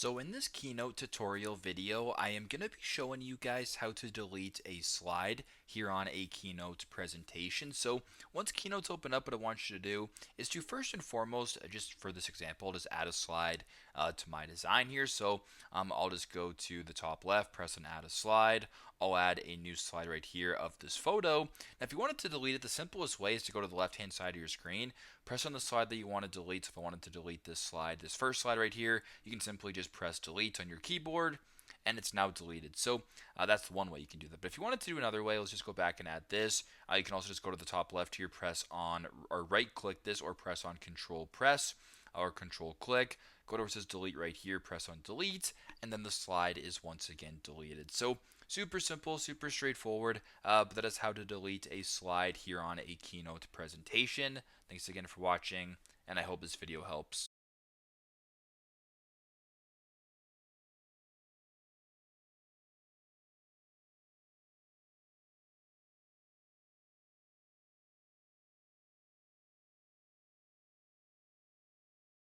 So in this Keynote tutorial video, I am going to be showing you guys how to delete a slide here on a Keynote presentation. So once Keynote's open up, what I want you to do is to first and foremost, just for this example, just add a slide to my design here. So I'll just go to the top left, press on add a slide. I'll add a new slide right here of this photo. Now if you wanted to delete it, the simplest way is to go to the left hand side of your screen, press on the slide that you want to delete. So if I wanted to delete this slide, this first slide right here, you can simply just press delete on your keyboard and it's now deleted. So that's one way you can do that. But if you wanted to do another way, let's just go back and add this. You can also just go to the top left here, press on or right click this, or press on control press or control click. Go to where it says delete right here, press on delete, and then the slide is once again deleted. So super simple, super straightforward, but that is how to delete a slide here on a Keynote presentation. Thanks again for watching, and I hope this video helps.